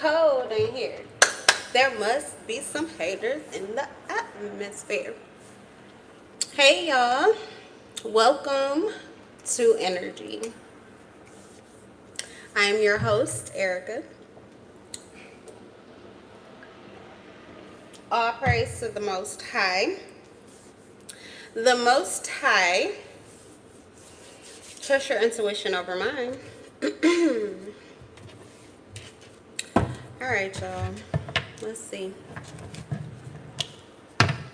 cold in here. There must be some haters in the atmosphere. Hey y'all, welcome to Energy. I am your host, Erica. All praise to the Most High. The Most High. Trust your intuition over mine. Alright, y'all. Let's see.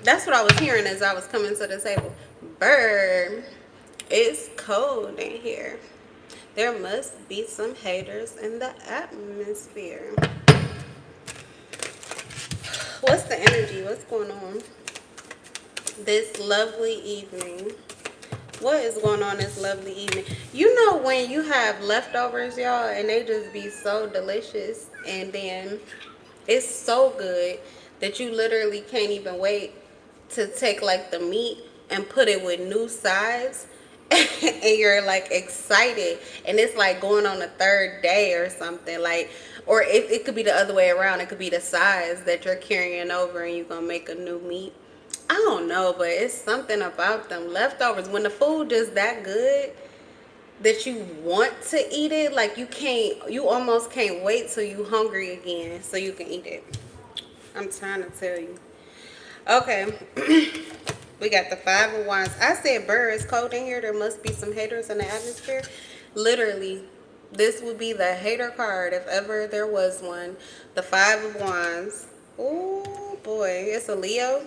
That's what I was hearing as I was coming to the table. Bird, it's cold in here. There must be some haters in the atmosphere. What's the energy? What's going on this lovely evening? What is going on this lovely evening? You know when you have leftovers, y'all, and they just be so delicious, and then it's so good that you literally can't even wait to take like the meat and put it with new sides and you're like excited, and it's like going on the third day or something, like, or it could be the other way around. It could be the sides that you're carrying over and you're gonna make a new meat. I don't know, but it's something about them leftovers when the food is that good that you want to eat it. Like you almost can't wait till you hungry again so you can eat it. I'm trying to tell you. Okay. We got the Five of Wands. I said, "Bird, it's cold in here. There must be some haters in the atmosphere." Literally, this would be the hater card if ever there was one. The Five of Wands. Oh boy, it's a Leo.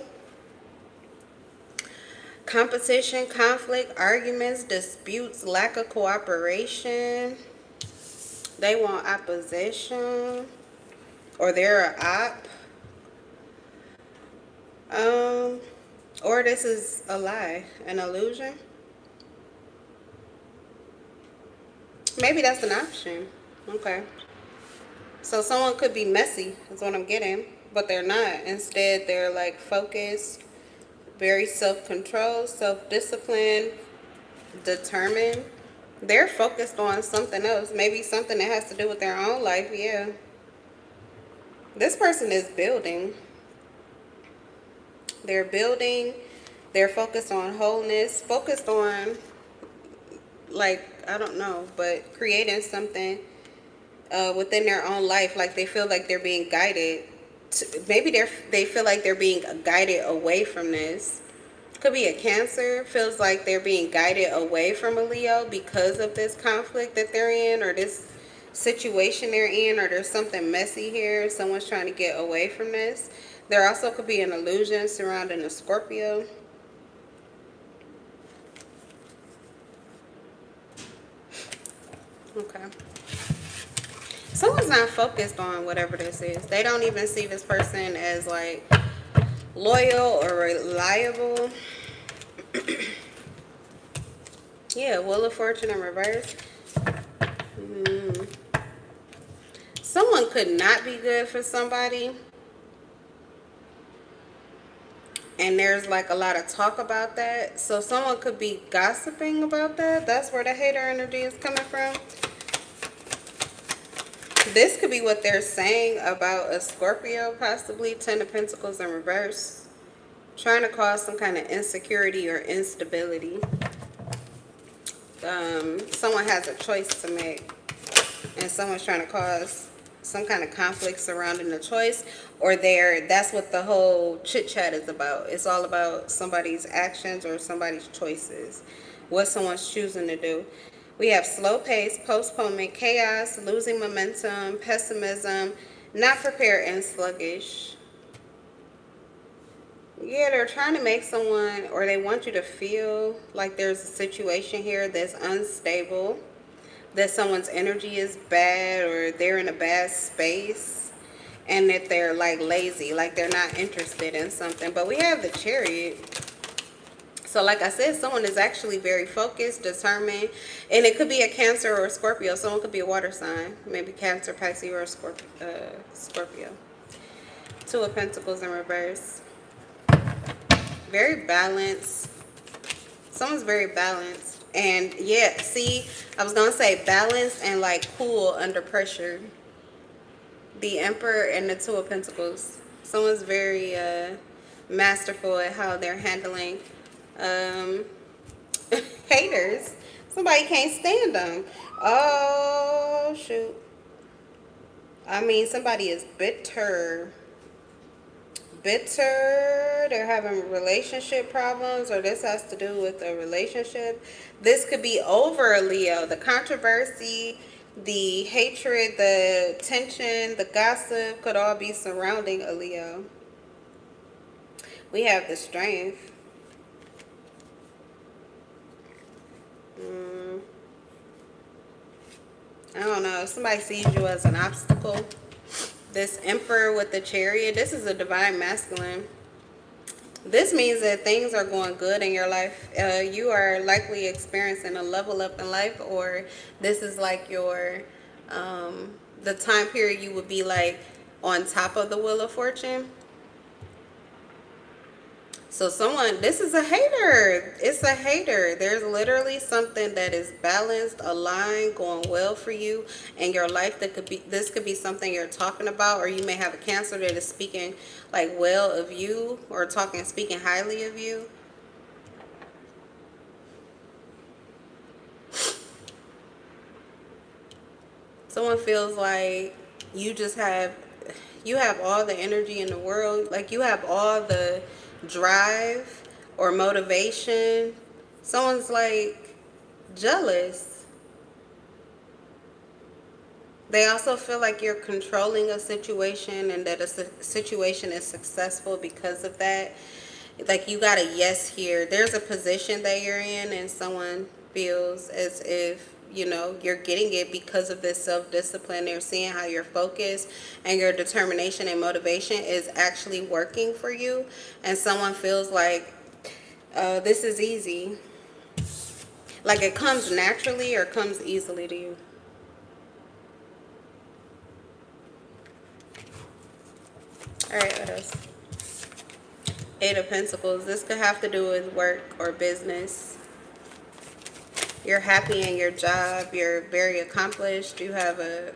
Competition, conflict, arguments, disputes, lack of cooperation. They want opposition, or they're an op. Or this is a lie, an illusion. Maybe that's an option. Okay. So someone could be messy, is what I'm getting, but they're not. Instead, they're like focused, very self-controlled, self-disciplined, determined. They're focused on something else. Maybe something that has to do with their own life, yeah. This person is building. They're building. They're focused on wholeness, focused on, like, I don't know, but creating something within their own life. Like they feel like they're being guided. Maybe they feel like they're being guided away from this. Could be a Cancer. Feels like they're being guided away from a Leo because of this conflict that they're in, or this situation they're in, or there's something messy here. Someone's trying to get away from this. There also could be an illusion surrounding a Scorpio. Okay. Someone's not focused on whatever this is. They don't even see this person as like loyal or reliable. Yeah, Wheel of Fortune in reverse. Someone could not be good for somebody, and there's like a lot of talk about that. So someone could be gossiping about that. That's where the hater energy is coming from. This could be what they're saying about a Scorpio, possibly. 10 of Pentacles in reverse. Trying to cause some kind of insecurity or instability. Someone has a choice to make, and someone's trying to cause some kind of conflict surrounding the choice, or that's what the whole chit chat is about. It's all about somebody's actions or somebody's choices, what someone's choosing to do. We have slow pace, postponement, chaos, losing momentum, pessimism, not prepared, and sluggish. Yeah, they're trying to make someone, or they want you to feel like there's a situation here that's unstable, that someone's energy is bad, or they're in a bad space, and that they're like lazy, like they're not interested in something. But we have the Chariot. So like I said, someone is actually very focused, determined, and it could be a Cancer or a Scorpio. Someone could be a water sign, maybe Cancer, Pisces, or a Scorpio. Two of Pentacles in reverse. Very balanced. Someone's very balanced. And yeah, see, I was going to say balanced and like cool under pressure. The Emperor and the Two of Pentacles. Someone's very masterful at how they're handling um, haters. Somebody can't stand them. Oh, shoot. I mean, somebody is bitter. Bitter. They're having relationship problems, or this has to do with a relationship. This could be over, Leo. The controversy, the hatred, the tension, the gossip could all be surrounding a Leo. We have the strength. I don't know. Somebody sees you as an obstacle. This Emperor with the Chariot. This is a divine masculine. This means that things are going good in your life. You are likely experiencing a level up in life, or this is like your, the time period you would be like on top of the Wheel of Fortune. So someone, this is a hater. It's a hater. There's literally something that is balanced, aligned, going well for you in your life. That could be, this could be something you're talking about, or you may have a Cancer that is speaking like well of you, or speaking highly of you. Someone feels like you just have, you have all the energy in the world. Like you have all the drive or motivation. Someone's like jealous. They also feel like you're controlling a situation, and that a situation is successful because of that. Like you got a yes here. There's a position that you're in, and someone feels as if, you know, you're getting it because of this self-discipline. They're seeing how your focus and your determination and motivation is actually working for you. And someone feels like this is easy. Like it comes naturally or comes easily to you. All right, what else? Eight of Pentacles. This could have to do with work or business. You're happy in your job. You're very accomplished. You have a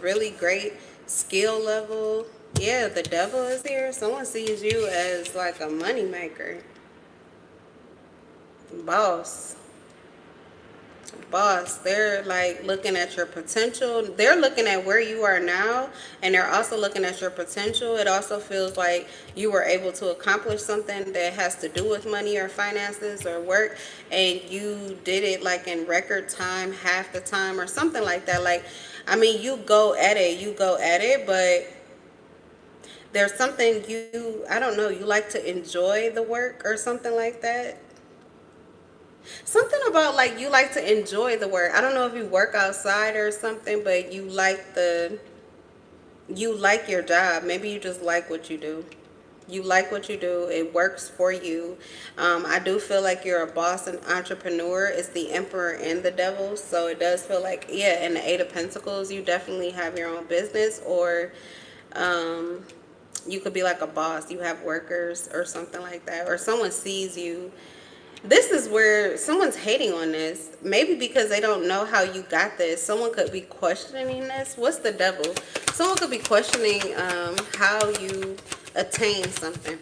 really great skill level. Yeah, the Devil is here. Someone sees you as like a money maker. Boss. They're like looking at your potential. They're looking at where you are now, and they're also looking at your potential. It also feels like you were able to accomplish something that has to do with money or finances or work, and you did it like in record time, half the time, or something like that. Like, I mean, you go at it, but there's something you, I don't know, you like to enjoy the work or something like that. Something about like you like to enjoy the work. I don't know if you work outside or something, but you like your job. Maybe you just like what you do. You like what you do. It works for you. I do feel like you're a boss and entrepreneur. It's the Emperor and the Devil. So it does feel like, yeah, in the Eight of Pentacles, you definitely have your own business, or you could be like a boss. You have workers or something like that. Or someone sees you. This is where someone's hating on this. Maybe because they don't know how you got this. Someone could be questioning this. What's the Devil? Someone could be questioning how you attain something.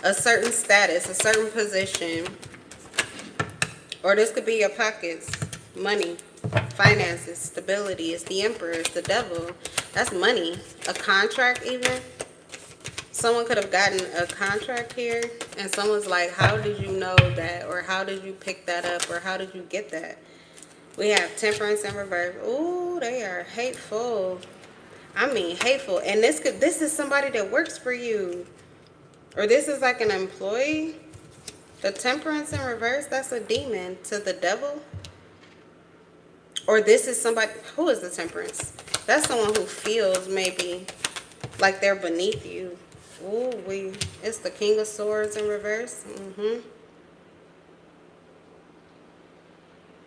A certain status, a certain position. Or this could be your pockets. Money, finances, stability. It's the Emperor. It's the Devil. That's money. A contract even. Someone could have gotten a contract here, and someone's like, how did you know that, or how did you pick that up, or how did you get that? We have Temperance in reverse. Ooh, they are hateful. I mean hateful. And this is somebody that works for you, or this is like an employee. The Temperance in reverse, that's a demon to the Devil. Or this is somebody, who is the Temperance? That's someone who feels maybe like they're beneath you. Ooh, it's the King of Swords in reverse.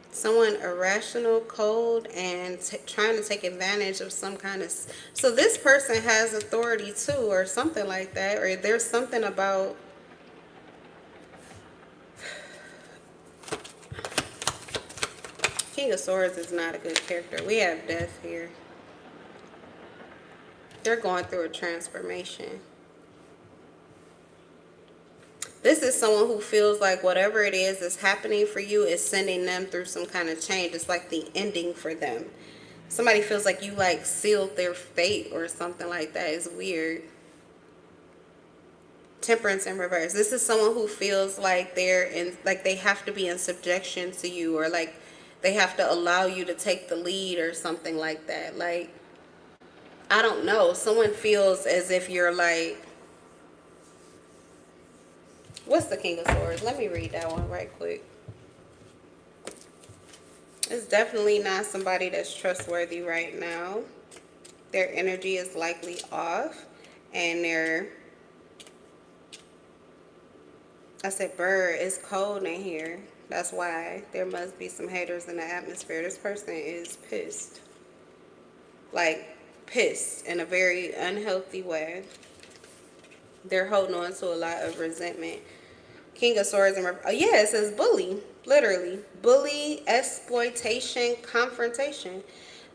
Someone irrational, cold, and trying to take advantage of some kind of... So this person has authority too, or something like that. Or there's something about... King of Swords is not a good character. We have death here. They're going through a transformation. This is someone who feels like whatever it is that's happening for you is sending them through some kind of change. It's like the ending for them. Somebody feels like you like sealed their fate or something like that. It's weird. Temperance in reverse. This is someone who feels like they're in, like they have to be in subjection to you, or like they have to allow you to take the lead or something like that. Like, I don't know. Someone feels as if you're like, what's the King of Swords? Let me read that one right quick. It's definitely not somebody that's trustworthy right now. Their energy is likely off, and I said, bird, it's cold in here. That's why there must be some haters in the atmosphere. This person is pissed. Like, pissed in a very unhealthy way. They're holding on to a lot of resentment. King of Swords and yeah, it says bully. Literally. Bully, exploitation, confrontation.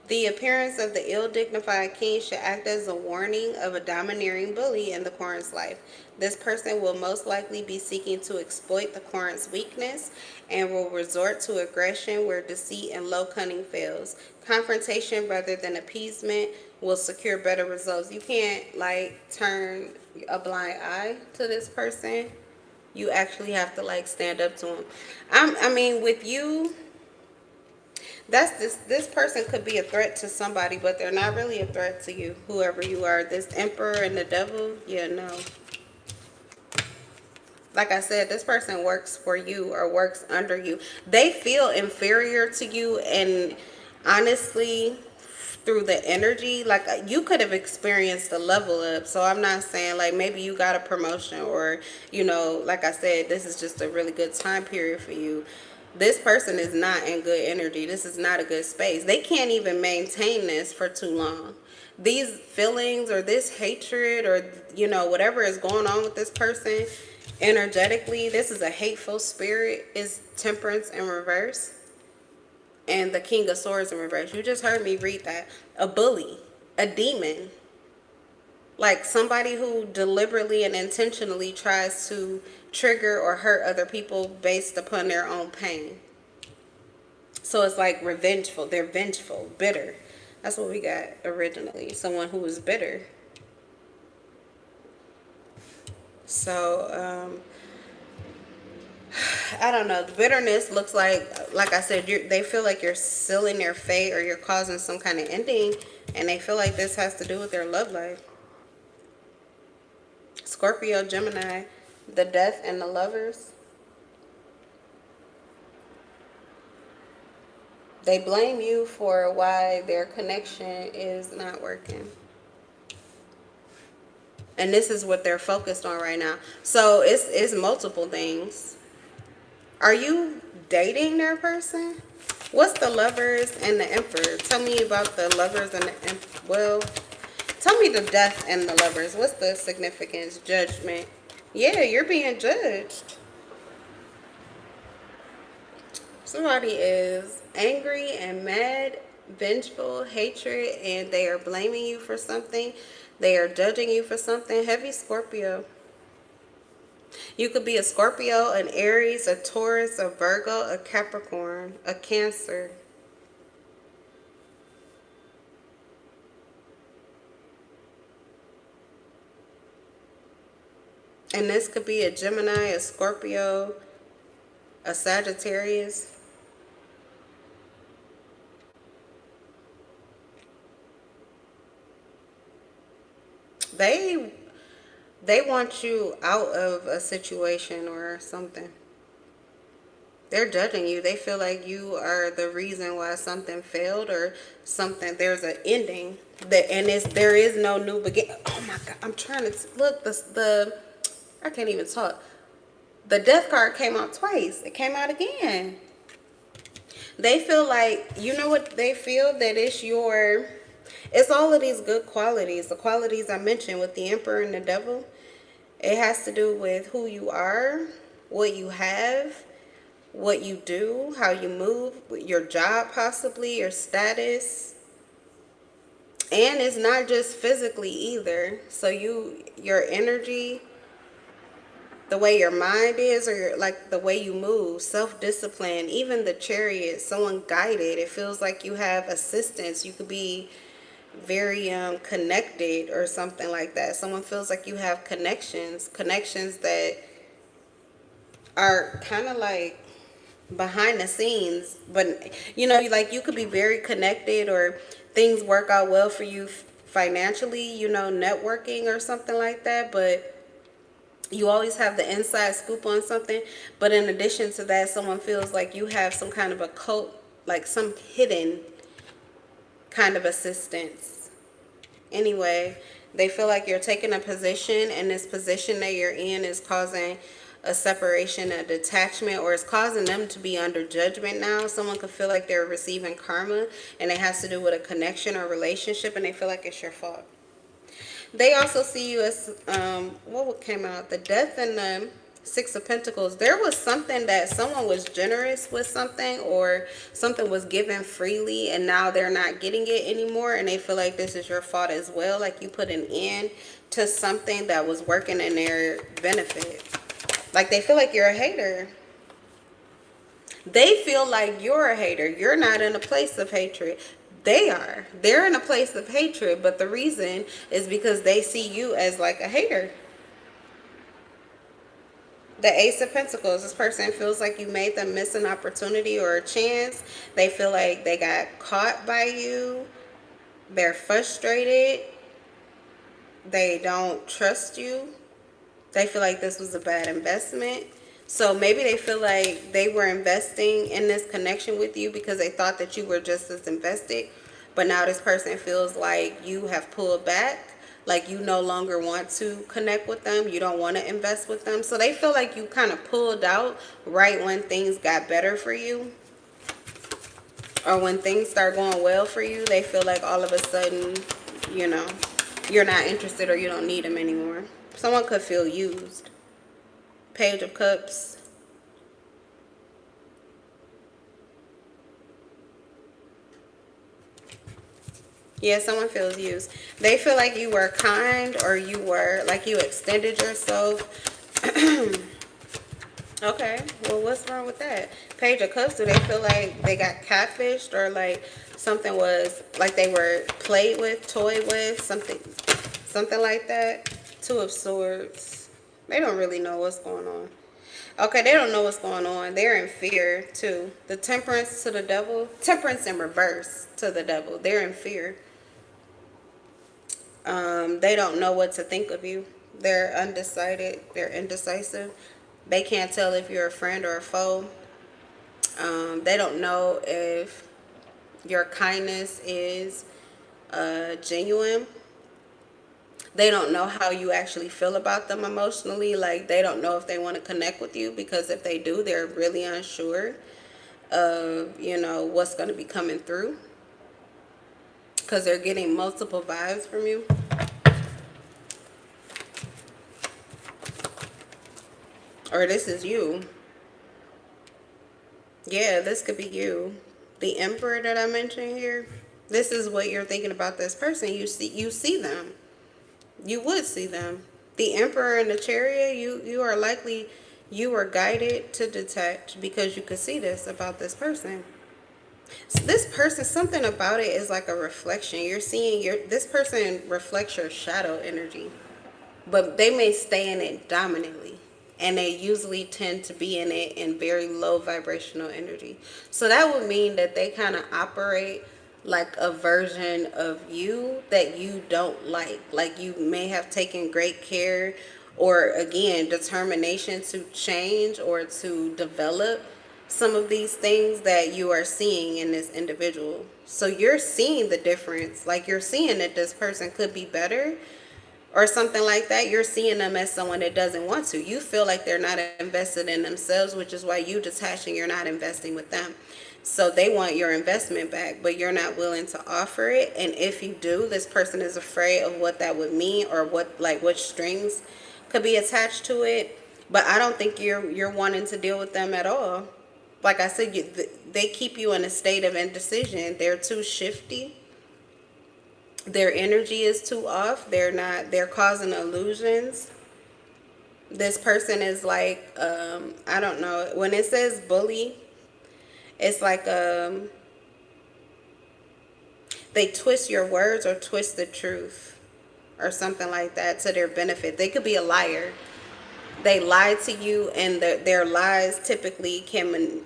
The appearance of the ill-dignified king should act as a warning of a domineering bully in the Quorn's life. This person will most likely be seeking to exploit the Quorn's weakness and will resort to aggression where deceit and low cunning fails. Confrontation rather than appeasement will secure better results. You can't like turn a blind eye to this person. You actually have to like stand up to them. I mean, with you, that's this person could be a threat to somebody, but they're not really a threat to you, whoever you are. This Emperor and the Devil, yeah, no. Like I said, this person works for you or works under you. They feel inferior to you, and honestly, through the energy, like you could have experienced a level up. So I'm not saying like maybe you got a promotion, or you know, like I said, this is just a really good time period for you. This person is not in good energy. This is not a good space. They can't even maintain this for too long. These feelings or this hatred or, you know, whatever is going on with this person energetically, this is a hateful spirit, is temperance in reverse. And the King of Swords in reverse. You just heard me read that. A bully, a demon. Like somebody who deliberately and intentionally tries to trigger or hurt other people based upon their own pain. So it's like revengeful. They're vengeful, bitter. That's what we got originally. Someone who was bitter. So, I don't know. The bitterness looks like I said, they feel like you're sealing their fate or you're causing some kind of ending. And they feel like this has to do with their love life. Scorpio, Gemini, the Death and the Lovers. They blame you for why their connection is not working. And this is what they're focused on right now. So it's multiple things. Are you dating their person? What's the Lovers and the Emperor? Tell me about the Lovers and the Emperor. Well, tell me the Death and the Lovers. What's the significance? Judgment. Yeah, you're being judged. Somebody is angry and mad, vengeful, hatred, and they are blaming you for something. They are judging you for something. Heavy Scorpio. You could be a Scorpio, an Aries, a Taurus, a Virgo, a Capricorn, a Cancer. And this could be a Gemini, a Scorpio, a Sagittarius. They want you out of a situation or something. They're judging you. They feel like you are the reason why something failed or something. There's an ending that, and there is no new beginning. Oh my God! I'm trying to look. I can't even talk. The Death card came out twice. It came out again. They feel like, you know what they feel, that it's all of these good qualities. The qualities I mentioned with the Emperor and the Devil. It has to do with who you are, what you have, what you do, how you move, your job possibly, your status. And it's not just physically either. So your energy, the way your mind is, or like the way you move, self-discipline, even the Chariot, someone guided, it feels like you have assistance. You could be very connected or something like that. Someone feels like you have connections that are kind of like behind the scenes, but like you could be very connected, or things work out well for you financially, networking or something like that, but you always have the inside scoop on something. But in addition to that, someone feels like you have some kind of a cult, like some hidden kind of assistance. Anyway, they feel like you're taking a position, and this position that you're in is causing a separation, a detachment, or it's causing them to be under judgment now. Someone could feel like they're receiving karma, and it has to do with a connection or relationship, and they feel like it's your fault. They also see you as, what came out? The Death and the Six of Pentacles. There was something that someone was generous with something, or something was given freely, and now they're not getting it anymore, and they feel like this is your fault as well. Like you put an end to something that was working in their benefit. Like they feel like you're a hater. They feel like you're a hater. You're not in a place of hatred. They are. They're in a place of hatred, but the reason is because they see you as like a hater. The Ace of Pentacles. This person feels like you made them miss an opportunity or a chance. They feel like they got caught by you. They're frustrated. They don't trust you. They feel like this was a bad investment. So maybe they feel like they were investing in this connection with you because they thought that you were just as invested. But now this person feels like you have pulled back. Like you no longer want to connect with them. You don't want to invest with them. So they feel like you kind of pulled out right when things got better for you. Or when things start going well for you, they feel like all of a sudden, you're not interested or you don't need them anymore. Someone could feel used. Page of Cups. Yeah, someone feels used. They feel like you were kind, or you were like you extended yourself. Okay, well, what's wrong with that? Page of Cups, do they feel like they got catfished, or like something was like they were played with, toyed with, something like that? Two of Swords. They don't really know what's going on. Okay, they don't know what's going on. They're in fear too. The Temperance to the Devil. Temperance in reverse to the Devil. They're in fear. They don't know what to think of you. They're undecided. They're indecisive. They can't tell if you're a friend or a foe. They don't know if your kindness is genuine. They don't know how you actually feel about them emotionally. Like they don't know if they want to connect with you, because if they do, they're really unsure of, what's going to be coming through, because they're getting multiple vibes from you. Or this is you. Yeah, this could be you. The Emperor that I mentioned here. This is what you're thinking about this person. You see them. You would see them. The Emperor and the Chariot, you are likely, you were guided to detach because you could see this about this person. So this person, something about it is like a reflection. You're seeing this person reflects your shadow energy, but they may stay in it dominantly, and they usually tend to be in it in very low vibrational energy. So that would mean that they kind of operate like a version of you that you don't like you may have taken great care, or again, determination to change or to develop some of these things that you are seeing in this individual. So you're seeing the difference. Like you're seeing that this person could be better or something like that. You're seeing them as someone that doesn't want to. You feel like they're not invested in themselves, which is why you detaching, you're not investing with them. So they want your investment back, but you're not willing to offer it. And if you do, this person is afraid of what that would mean, or which strings could be attached to it. But I don't think you're wanting to deal with them at all. Like I said, they keep you in a state of indecision. They're too shifty. Their energy is too off. They're causing illusions. This person is like, I don't know. When it says bully, it's like, they twist your words or twist the truth or something like that to their benefit. They could be a liar. They lie to you, and their lies typically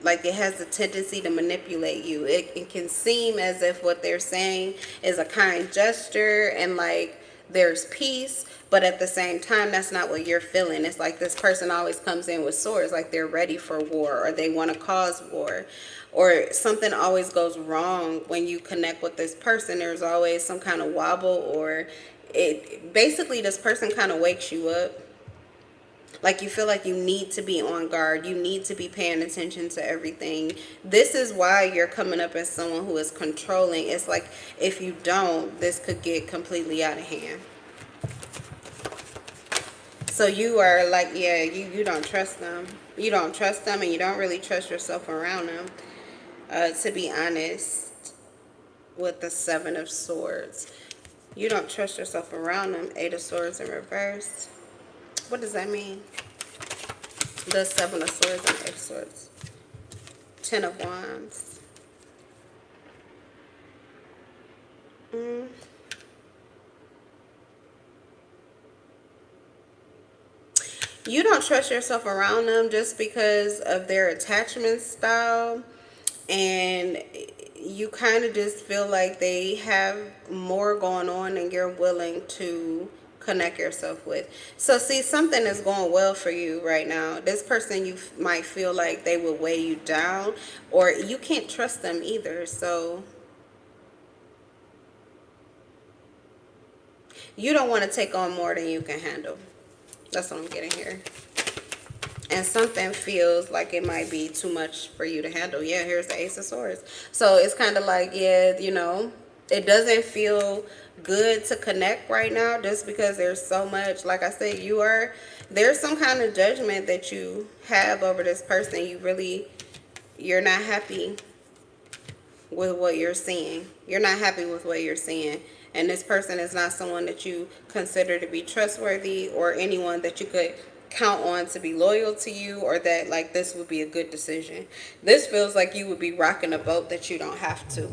like, it has a tendency to manipulate you. It can seem as if what they're saying is a kind gesture and like there's peace, but at the same time that's not what you're feeling. It's like this person always comes in with swords, like they're ready for war or they want to cause war, or something always goes wrong when you connect with this person. There's always some kind of wobble, or it basically, this person kind of wakes you up. Like, you feel like you need to be on guard. You need to be paying attention to everything. This is why you're coming up as someone who is controlling. It's like, if you don't, this could get completely out of hand. So you are like, yeah, you don't trust them. You don't trust them, and you don't really trust yourself around them. To be honest, with the Seven of Swords. You don't trust yourself around them. Eight of Swords in reverse. What does that mean? The Seven of Swords and Eight of Swords. Ten of Wands. You don't trust yourself around them just because of their attachment style, and you kind of just feel like they have more going on than you're willing to connect yourself with. So see, something is going well for you right now. This person, you might feel like they will weigh you down, or you can't trust them either. So you don't want to take on more than you can handle. That's what I'm getting here. And something feels like it might be too much for you to handle. Yeah, here's the Ace of Swords. So it's kind of like, yeah, you know, it doesn't feel good to connect right now just because there's so much. Like I said, there's some kind of judgment that you have over this person. You're not happy with what you're seeing. You're not happy with what you're seeing. And this person is not someone that you consider to be trustworthy, or anyone that you could count on to be loyal to you, or that like this would be a good decision. This feels like you would be rocking a boat that you don't have to.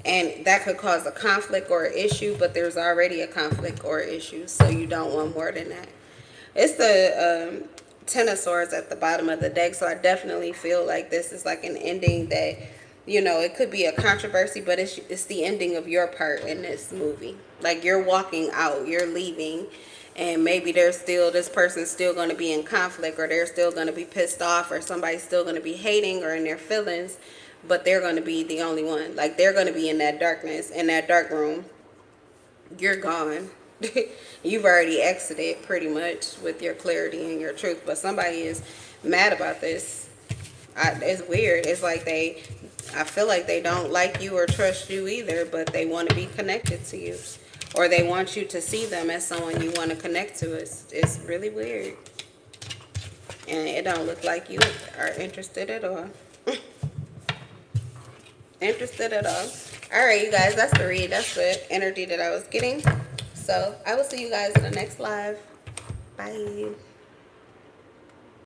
And that could cause a conflict or an issue, but there's already a conflict or issue, so you don't want more than that. It's the Ten of Swords at the bottom of the deck, so I definitely feel like this is like an ending that, you know, it could be a controversy, but it's the ending of your part in this movie. Like, you're walking out, you're leaving, and maybe this person's still going to be in conflict, or they're still going to be pissed off, or somebody's still going to be hating or in their feelings, but they're going to be the only one. Like, they're going to be in that darkness, in that dark room. You're gone. You've already exited pretty much with your clarity and your truth, but somebody is mad about this. It's weird. It's like I feel like they don't like you or trust you either, but they want to be connected to you, or they want you to see them as someone you want to connect to. It's really weird, and it don't look like you are interested at all. Interested at all. All right, you guys, that's the read. That's the energy that I was getting. So I will see you guys in the next live. Bye.